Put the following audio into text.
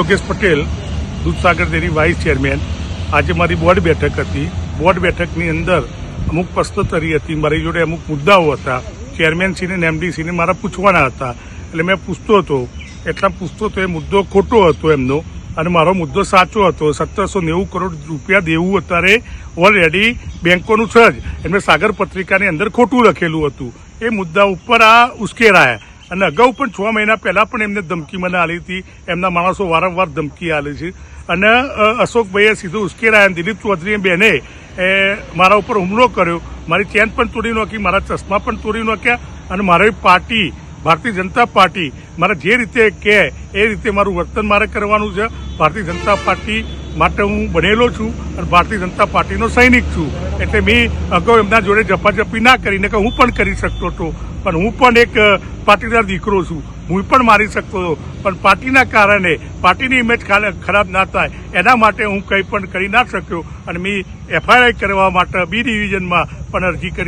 Yogesh Patel, Dudhsagar dairy vice chairman. આજે મારી board બેઠક હતી. બોર્ડ બેઠકની અંદર અમુક પ્રશ્નોત્તરી હતી. મારી જોડે અમુક મુદ્દાઓ હતા. ચેરમેનશ્રીને અને એમડીસીને મારા પૂછવાના હતા. એટલે મેં પૂછતો હતો. એ મુદ્દો ખોટો હતો એમનો અને મારો મુદ્દો સાચો હતો. 1790 કરોડ રૂપિયા દેવું અત્યારે ઓલરેડી બેંકોનું છે જ. એમને સાગર પત્રિકાની અંદર ખોટું લખેલું હતું. એ મુદ્દા ઉપર આ ઉશ્કેરાયા. અને અગાઉ પણ 6 મહિના પહેલા પણ એમને ધમકી મને આલી હતી. એમના માણસો વારંવાર ધમકી આલે છે. અને અશોકભાઈએ સીધું ઉશ્કેરાયા. દિલીપ ચૌધરીએ બેને મારા ઉપર હુમલો કર્યો. મારી ચેન પણ તોડી નાખી, મારા ચશ્મા પણ તોડી નાખ્યા. અને મારી પાર્ટી ભારતીય જનતા પાર્ટી મારે જે રીતે કહે એ રીતે મારું વર્તન મારે કરવાનું છે. ભારતીય જનતા પાર્ટી માટે હું બનેલો છું અને ભારતીય જનતા પાર્ટીનો સૈનિક છું. એટલે મેં અગાઉ એમના જોડે જફાજફી ના કરીને કે હું પણ કરી શકતો હતો, પણ હું પણ એક પાટીદાર દીકરો છું, હું પણ મારી શકતો હતો. પણ પાર્ટીના કારણે પાર્ટીની ઇમેજ ખરાબ ના થાય એના માટે હું કંઈ પણ કરી ના શક્યો અને મેં એફઆઈઆર કરવા માટે બી ડિવિઝનમાં પણ અરજી કરી.